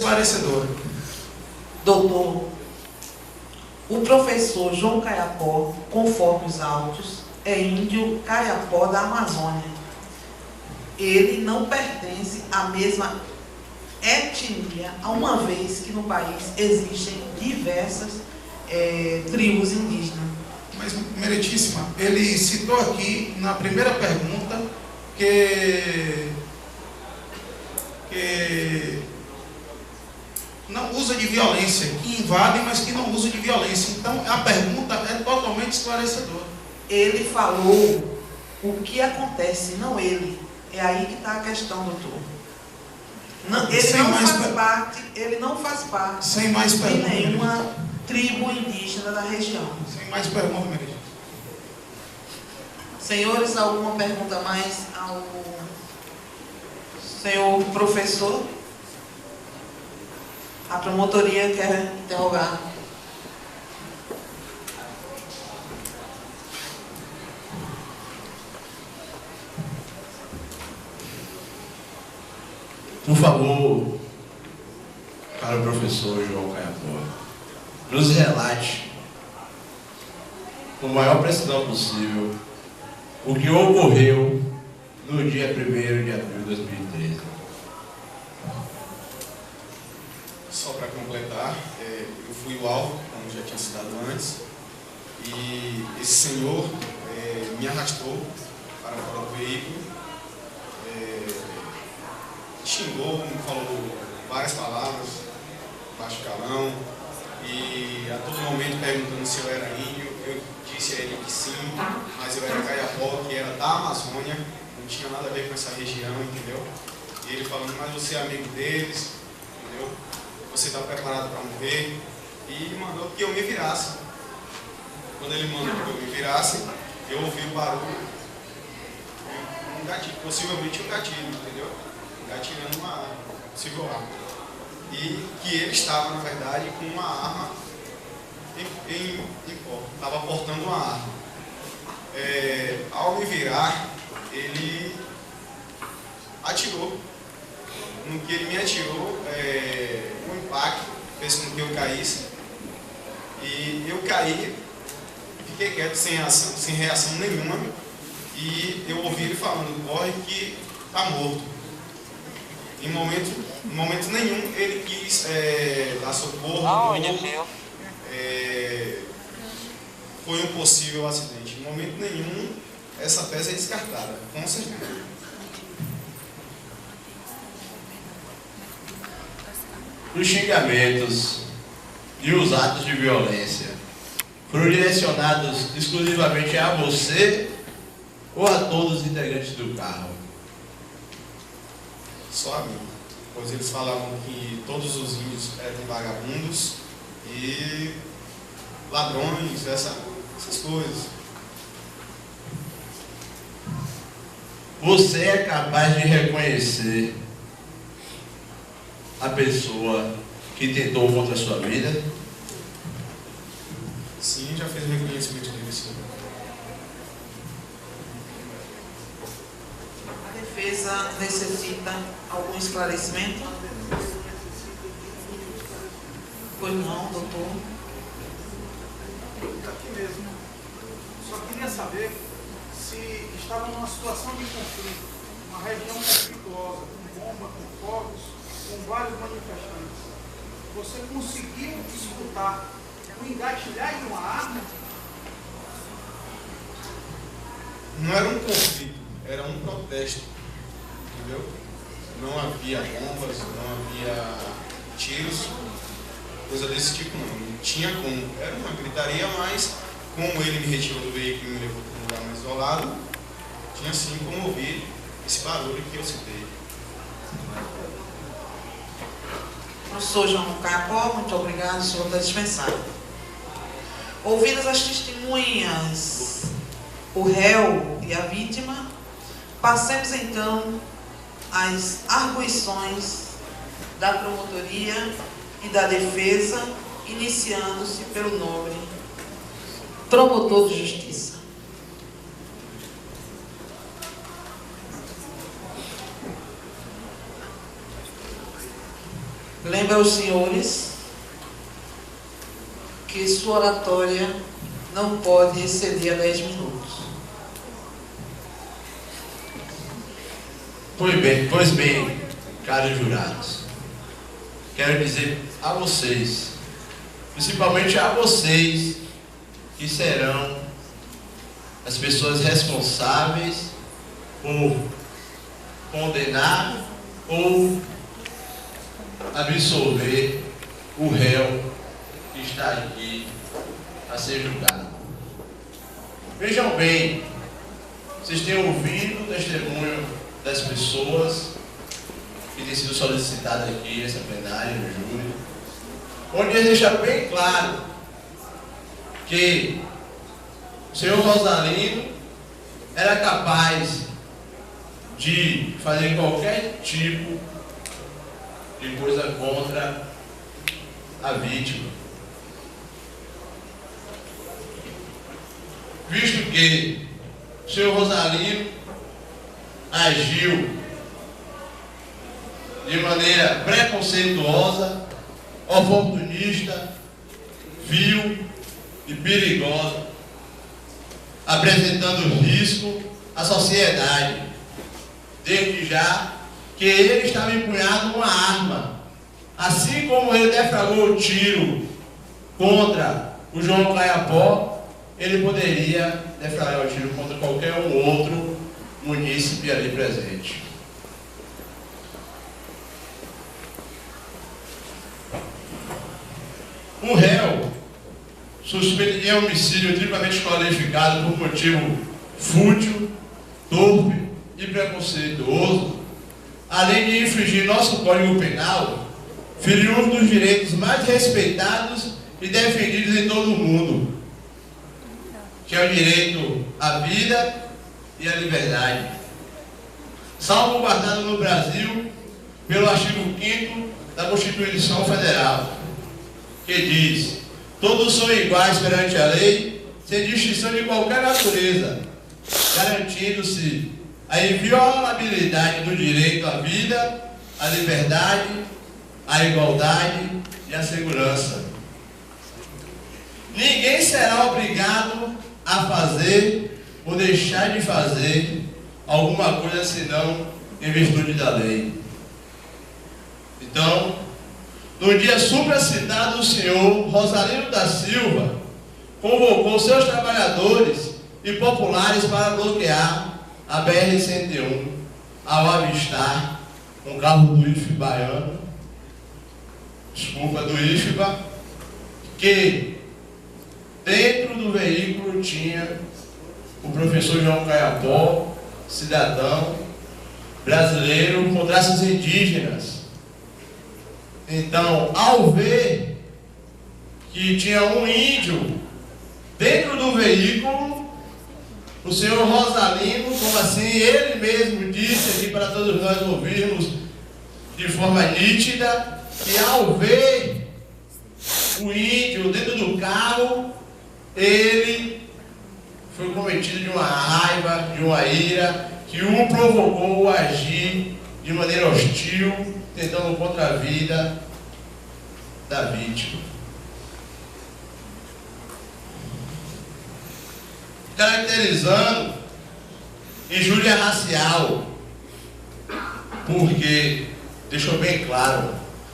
Esclarecedora. Doutor, o professor João Caiapó, conforme os autos, é índio Caiapó da Amazônia. Ele não pertence à mesma etnia, uma vez que no país existem diversas tribos indígenas. Mas, meritíssima, ele citou aqui na primeira pergunta que não usa de violência, que invade, mas que não usa de violência. Então, a pergunta é totalmente esclarecedora. Ele falou o que acontece, não ele. É aí que está a questão, doutor. Não, ele não faz parte sem mais de pergunta, nenhuma tribo indígena da região. Sem mais pergunta, meritíssima. Senhores, alguma pergunta mais ao senhor professor? A promotoria quer interrogar. Por favor, para o professor João Caiapó, nos relate, com a maior precisão possível, o que ocorreu no dia 1º de abril de 2013. Só para completar, eu fui o alvo, como já tinha citado antes, e esse senhor me arrastou para fora do veículo, xingou, me falou várias palavras, baixo calão, e a todo momento perguntando se eu era índio. Eu disse a ele que sim, mas eu era Caiapó, que era da Amazônia, não tinha nada a ver com essa região, entendeu? E ele falando, mas você é amigo deles, entendeu? Você está preparado para morrer? E mandou que eu me virasse. Quando ele mandou que eu me virasse, eu ouvi o barulho, um gatilho, possivelmente um gatilho, entendeu? Atirando uma arma, possível arma. E que ele estava, na verdade, com uma arma em porta. Estava portando uma arma. Ao me virar, ele atirou. No que ele me atirou, um impacto fez com que eu caísse. E eu caí, fiquei quieto, sem reação nenhuma. E eu ouvi ele falando, corre que está morto. Em momento nenhum ele quis dar socorro. Foi um possível acidente. Em momento nenhum essa tese é descartada, com certeza. Os xingamentos e os atos de violência foram direcionados exclusivamente a você ou a todos os integrantes do carro? Só a mim, pois eles falavam que todos os índios eram vagabundos e ladrões, essas coisas. Você é capaz de reconhecer a pessoa que tentou contra a sua vida? Sim, já fez reconhecimento dele, sim. A defesa necessita algum esclarecimento? Pois não, doutor. Está aqui mesmo. Só queria saber se estava numa situação de conflito, uma região conflituosa, com bomba, com fogos, com vários manifestantes. Você conseguiu escutar o engatilhar de uma arma? Não era um conflito, era um protesto, entendeu? Não havia bombas, não havia tiros, coisa desse tipo não tinha como. Era uma gritaria, mas como ele me retirou do veículo e me levou para um lugar mais isolado, tinha sim como ouvir esse barulho que eu citei. Professor João Caiapó, muito obrigado, o senhor está dispensado. Ouvidas as testemunhas, o réu e a vítima, passemos então às arguições da promotoria e da defesa, iniciando-se pelo nobre promotor de justiça. Lembra Lembro aos senhores que sua oratória não pode exceder a 10 minutos. Pois bem, caros jurados, quero dizer a vocês, principalmente a vocês, que serão as pessoas responsáveis por condenar ou absolver o réu que está aqui a ser julgado. Vejam bem, vocês têm ouvido o testemunho das pessoas que têm sido solicitadas aqui nessa plenária, no júri, onde ele deixa bem claro que o senhor Rosalino era capaz de fazer qualquer tipo de coisa contra a vítima, visto que o senhor Rosalino agiu de maneira preconceituosa, oportunista, vil e perigosa, apresentando risco à sociedade, desde já que ele estava empunhado uma arma, assim como ele defragou o tiro contra o João Caiapó, ele poderia defragrar o tiro contra qualquer outro munícipe ali presente. O réu, suspeito de homicídio triplamente qualificado por motivo fútil, torpe e preconceituoso, além de infringir nosso Código Penal, feriu um dos direitos mais respeitados e defendidos em todo o mundo, que é o direito à vida e à liberdade, salvaguardado no Brasil pelo artigo 5º da Constituição Federal, que diz: todos são iguais perante a lei, sem distinção de qualquer natureza, garantindo-se a inviolabilidade do direito à vida, à liberdade, à igualdade e à segurança. Ninguém será obrigado a fazer ou deixar de fazer alguma coisa senão em virtude da lei. Então, no dia supracitado, o senhor Rosalino da Silva convocou seus trabalhadores e populares para bloquear a BR-101 ao avistar um carro do IFE baiano, do IFBA, que dentro do veículo tinha o professor João Caiapó, cidadão brasileiro com traços indígenas. Então, ao ver que tinha um índio dentro do veículo, o senhor Rosalino, como assim ele mesmo disse aqui para todos nós ouvirmos de forma nítida, que ao ver o índio dentro do carro, ele foi cometido de uma raiva, de uma ira, que o provocou a agir de maneira hostil, tentando contra a vida da vítima. Caracterizando injúria racial, porque deixou bem claro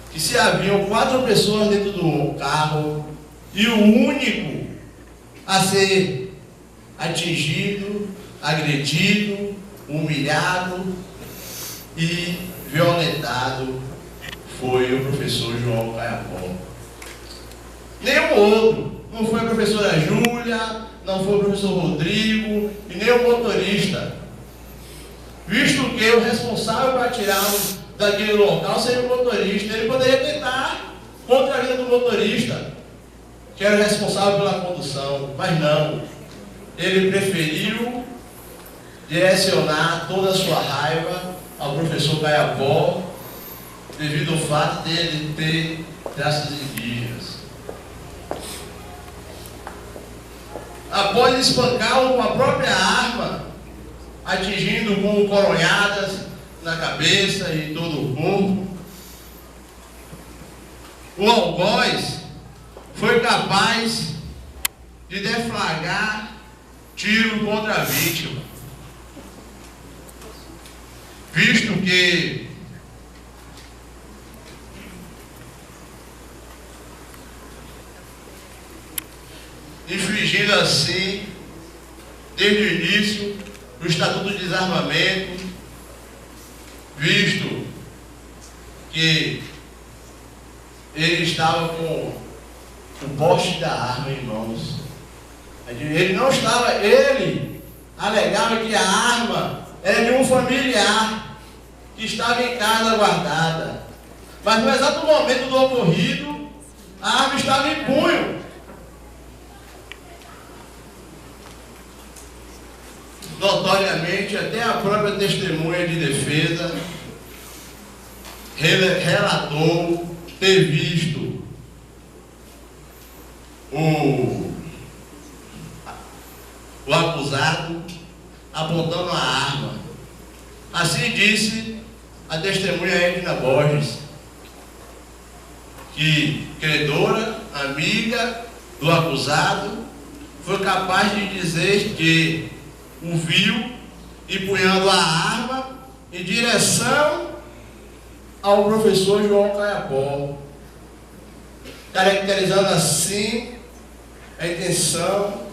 que se haviam 4 pessoas dentro do carro e o único a ser atingido, agredido, humilhado e violentado foi o professor João Caiapó. Nenhum outro. Não foi a professora Júlia, não foi o professor Rodrigo e nem o motorista. Visto que o responsável para tirá-lo daquele local seria o motorista, ele poderia tentar contra a vida do motorista, que era o responsável pela condução, mas não. Ele preferiu direcionar toda a sua raiva ao professor Caiapó, devido ao fato dele ter traços indígenas. Após espancá-lo com a própria arma, atingindo com coronhadas na cabeça e em todo o corpo, o algoz foi capaz de deflagrar tiro contra a vítima, visto que infringindo assim, desde o início, o Estatuto de Desarmamento, visto que ele estava com o poste da arma em mãos. Ele não estava, ele alegava que a arma era de um familiar que estava em casa guardada. Mas no exato momento do ocorrido, a arma estava em punho. Notoriamente, até a própria testemunha de defesa relatou ter visto o acusado apontando a arma. Assim disse a testemunha Edna Borges, que credora, amiga do acusado, foi capaz de dizer que o viu empunhando a arma em direção ao professor João Caiapó, caracterizando assim a intenção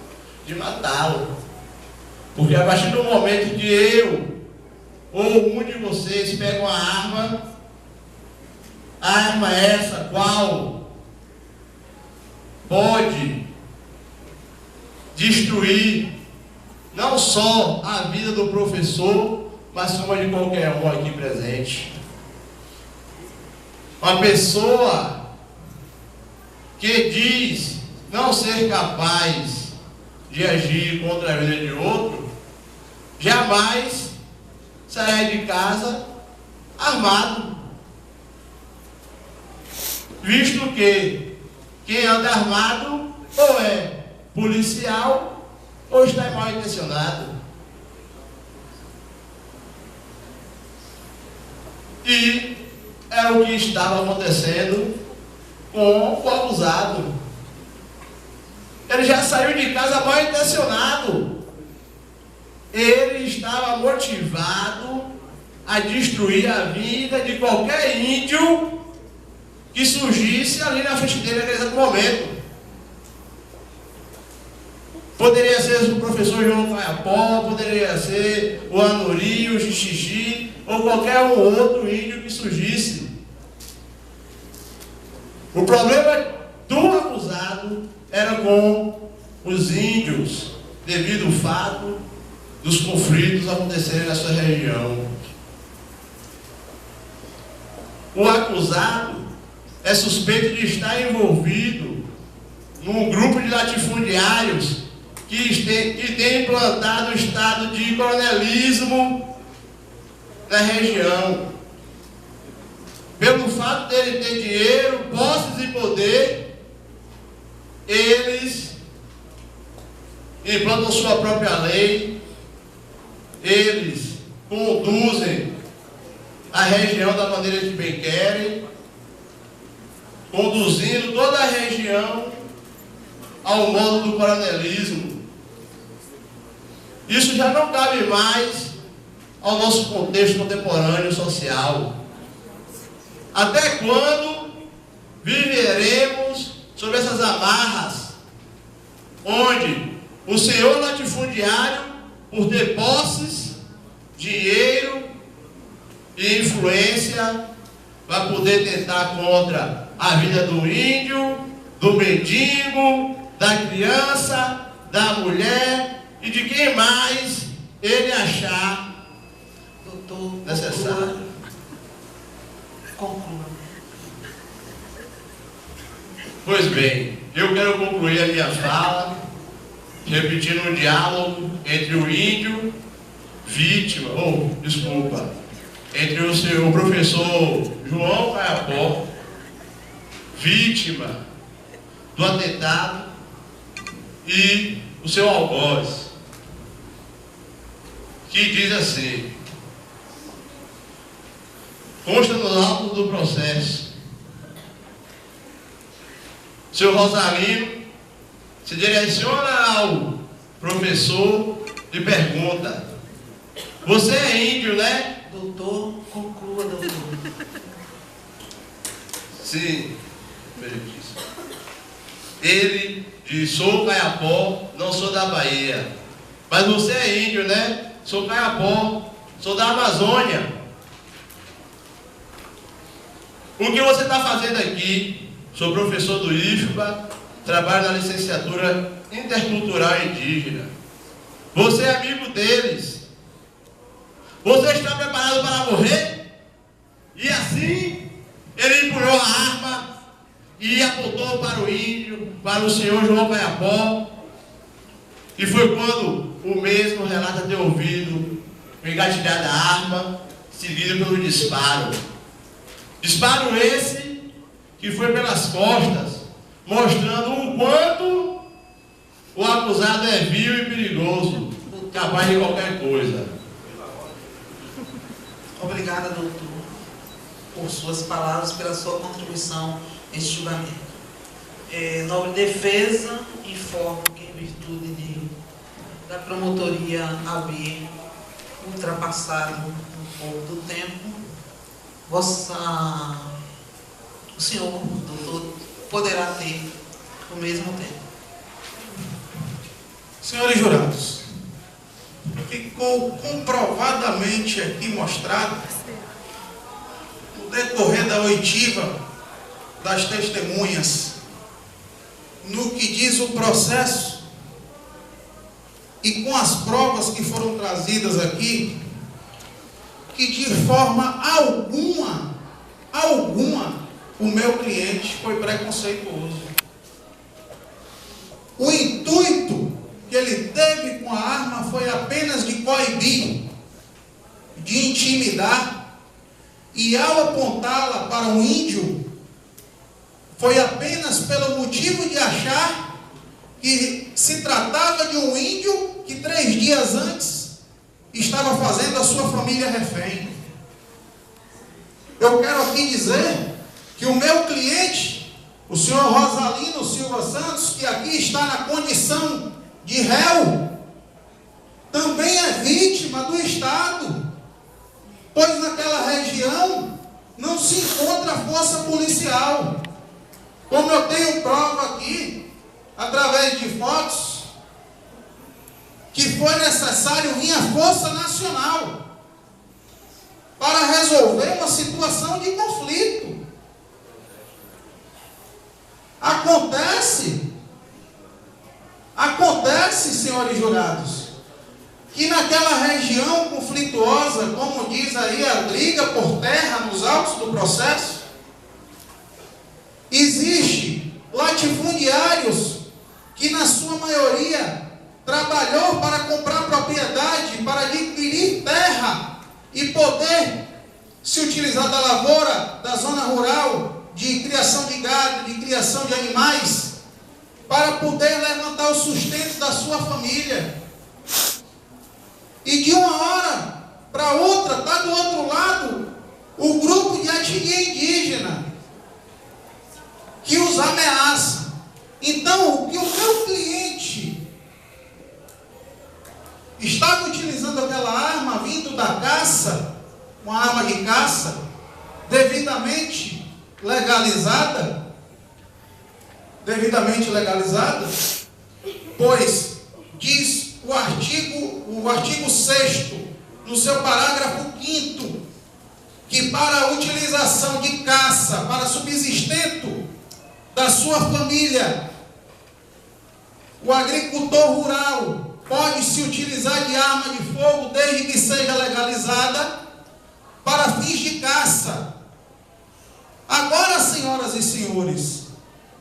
de matá-lo. Porque a partir do momento que eu ou um de vocês pegam a arma essa qual pode destruir não só a vida do professor, mas como a de qualquer um aqui presente. Uma pessoa que diz não ser capaz de agir contra a vida de outro, jamais sairá de casa armado. Visto que quem anda armado ou é policial ou está mal intencionado. E é o que estava acontecendo com o acusado. Ele já saiu de casa mal intencionado. Ele estava motivado a destruir a vida de qualquer índio que surgisse ali na frente dele naquele exato momento. Poderia ser o professor João Caiapó, poderia ser o Anuri, o Xixi, ou qualquer outro índio que surgisse. O problema do acusado era com os índios, devido ao fato dos conflitos acontecerem na sua região. O acusado é suspeito de estar envolvido num grupo de latifundiários que tem implantado o estado de coronelismo na região. Pelo fato dele ter dinheiro, posses e poder, eles implantam sua própria lei, eles conduzem a região da maneira que bem querem, conduzindo toda a região ao modo do coronelismo. Isso já não cabe mais ao nosso contexto contemporâneo social. Até quando viveremos sob essas amarras, onde o senhor latifundiário, por ter posses, dinheiro e influência, vai poder tentar contra a vida do índio, do mendigo, da criança, da mulher e de quem mais ele achar necessário. Conclua. Pois bem, eu quero concluir a minha fala repetindo um diálogo entre o índio vítima, entre o professor João Caiapó, vítima do atentado, e o seu algoz, que diz assim: consta nos autos do processo Seu Rosalino se direciona ao professor e pergunta: você é índio, né? Doutor, conclua, doutor. Sim, meritíssimo. Ele diz: sou Caiapó, não sou da Bahia. Mas você é índio, né? Sou Caiapó, sou da Amazônia. O que você está fazendo aqui? Sou professor do IFBA, trabalho na licenciatura intercultural indígena. Você é amigo deles. Você está preparado para morrer? E assim, ele empunhou a arma e apontou para o índio, para o senhor João Caiapó. E foi quando o mesmo relata ter ouvido o engatilhar da arma, seguido pelo disparo. Disparo esse que foi pelas costas, mostrando o quanto o acusado é vil e perigoso, capaz de qualquer coisa. Obrigada, doutor, por suas palavras, pela sua contribuição neste julgamento. Nobre defesa, informo que, em virtude da promotoria haver ultrapassado um pouco do tempo, o senhor, doutor, poderá ter o mesmo tempo. Senhores jurados, ficou comprovadamente aqui mostrado, no decorrer da oitiva das testemunhas, no que diz o processo e com as provas que foram trazidas aqui, que de forma alguma, o meu cliente foi preconceituoso. O intuito que ele teve com a arma foi apenas de coibir, de intimidar, e ao apontá-la para um índio, foi apenas pelo motivo de achar que se tratava de um índio que 3 dias antes estava fazendo a sua família refém. Eu quero aqui dizer que o meu cliente, o senhor Rosalino Silva Santos, que aqui está na condição de réu, também é vítima do Estado, pois naquela região não se encontra força policial. Como eu tenho prova aqui, através de fotos, que foi necessário vir a Força Nacional para resolver uma situação de conflito. Acontece, senhores jurados, que naquela região conflituosa, como diz aí a briga por terra nos autos do processo, existe latifundiários que na sua maioria trabalhou para comprar propriedade, para adquirir terra e poder se utilizar da lavoura, da zona rural, de criação de gado, de criação de animais, para poder levantar o sustento da sua família. E de uma hora para outra, está do outro lado o grupo de etnia indígena que os ameaça. Então, o que o meu cliente estava utilizando aquela arma vindo da caça, uma arma de caça, devidamente legalizada, pois diz o artigo 6º, no seu parágrafo 5º, que para a utilização de caça, para subsistento da sua família, o agricultor rural pode se utilizar de arma de fogo desde que seja legalizada para fins de caça. Agora, senhoras e senhores,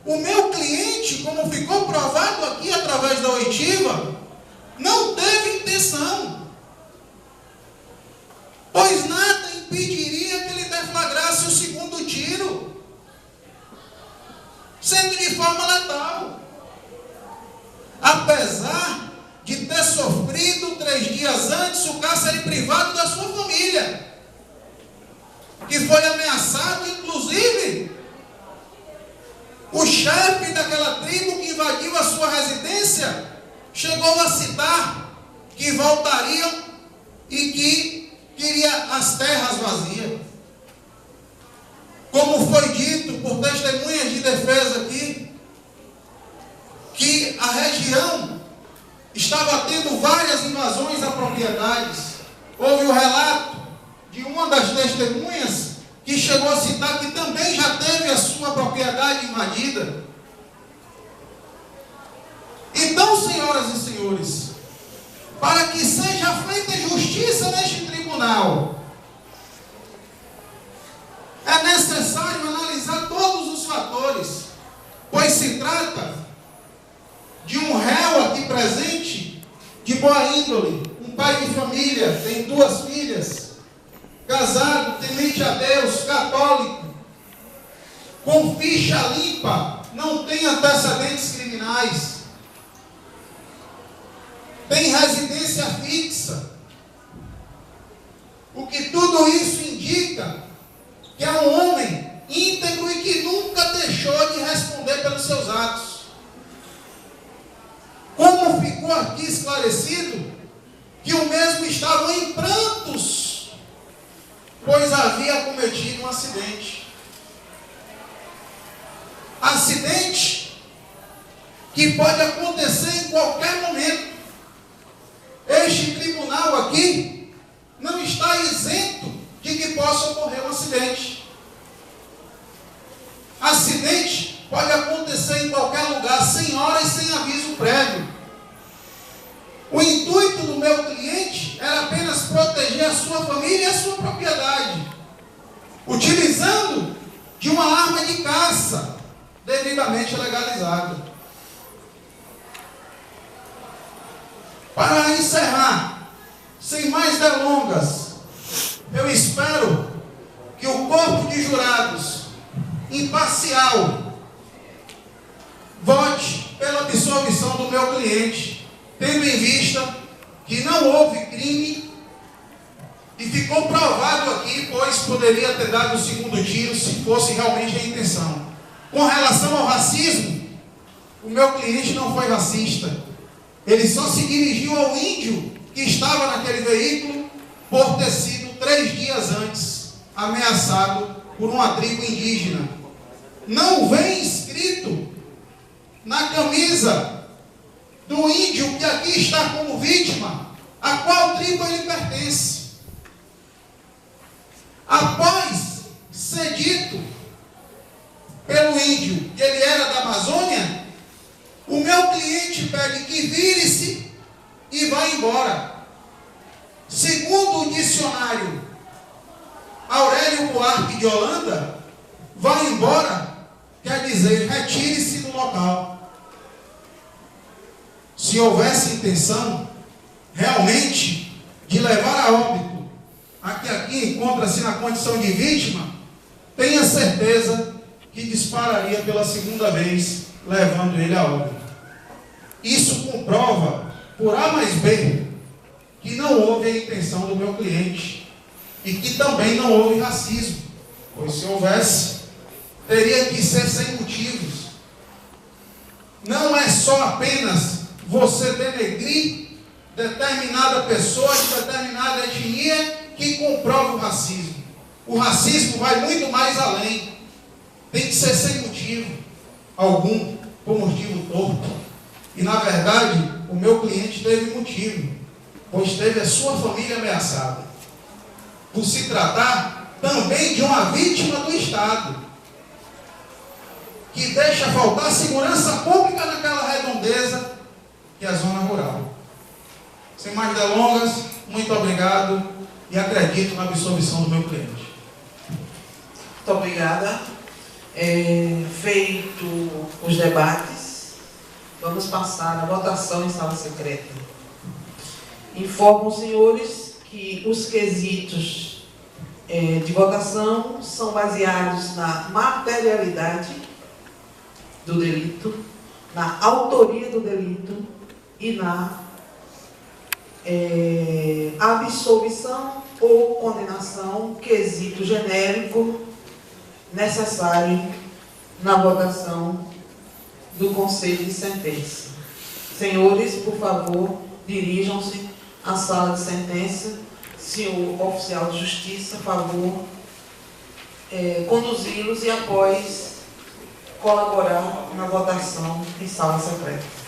o meu cliente, como ficou provado aqui através da oitiva, não teve intenção, pois nada impediria que ele deflagrasse o segundo tiro, sendo de forma letal, apesar de ter sofrido 3 dias antes o cárcere privado da sua família, que foi ameaçado, inclusive, O chefe daquela tribo que invadiu a sua residência chegou a citar que voltariam e que queria as terras vazias. Como foi dito por testemunhas de defesa aqui, que a região estava tendo várias invasões a propriedades. Houve o relato de uma das testemunhas que chegou a citar que também já teve a sua propriedade invadida. Então, senhoras e senhores, para que seja feita justiça neste tribunal, é necessário analisar todos os fatores, pois se trata de um réu aqui presente, de boa índole, um pai de família, tem 2 filhas, casado, temente a Deus, católico, com ficha limpa, não tem antecedentes criminais, tem residência fixa. O que tudo isso indica que é um homem íntegro e que nunca deixou de responder pelos seus atos. Como ficou aqui esclarecido que o mesmo estava em prantos, pois havia cometido um acidente. Acidente que pode acontecer em qualquer momento. Este tribunal aqui não está isento de que possa ocorrer um acidente. Acidente pode acontecer em qualquer lugar, sem hora e sem aviso prévio. O intuito do meu cliente era apenas proteger a sua família e a sua propriedade, utilizando de uma arma de caça devidamente legalizada. Para encerrar, sem mais delongas, eu espero que o corpo de jurados imparcial vote pela absolvição do meu cliente, tendo em vista que não houve crime e ficou provado aqui, pois poderia ter dado o segundo tiro se fosse realmente a intenção. Com relação ao racismo, o meu cliente não foi racista. Ele só se dirigiu ao índio que estava naquele veículo por ter sido 3 dias antes ameaçado por uma tribo indígena. Não vem escrito na camisa do índio que aqui está como vítima a qual tribo ele pertence. Após ser dito pelo índio que ele era da Amazônia, o meu cliente pede que vire-se e vai embora. Segundo o dicionário Aurélio Buarque de Holanda, vai embora quer dizer retire-se do local. Se houvesse intenção realmente de levar a óbito a que aqui encontra-se na condição de vítima, tenha certeza que dispararia pela segunda vez, levando ele a óbito. Isso comprova, por A mais B, que não houve a intenção do meu cliente e que também não houve racismo, pois se houvesse, teria que ser sem motivos. Não é só apenas você denegrir determinada pessoa de determinada etnia que comprova o racismo. O racismo vai muito mais além. Tem que ser sem motivo algum, por motivo torto. E na verdade, o meu cliente teve motivo, pois teve a sua família ameaçada. Por se tratar também de uma vítima do Estado, que deixa faltar segurança pública naquela redondeza que é a zona rural. Sem mais delongas, muito obrigado e acredito na absolvição do meu cliente. Muito obrigada. Feito os debates, vamos passar à votação em sala secreta. Informo os senhores que os quesitos de votação são baseados na materialidade do delito, na autoria do delito e na absolvição ou condenação, quesito genérico necessário na votação do conselho de sentença. Senhores, por favor, dirijam-se à sala de sentença. Senhor oficial de justiça, favor, conduzi-los e após colaborar na votação em sala secreta.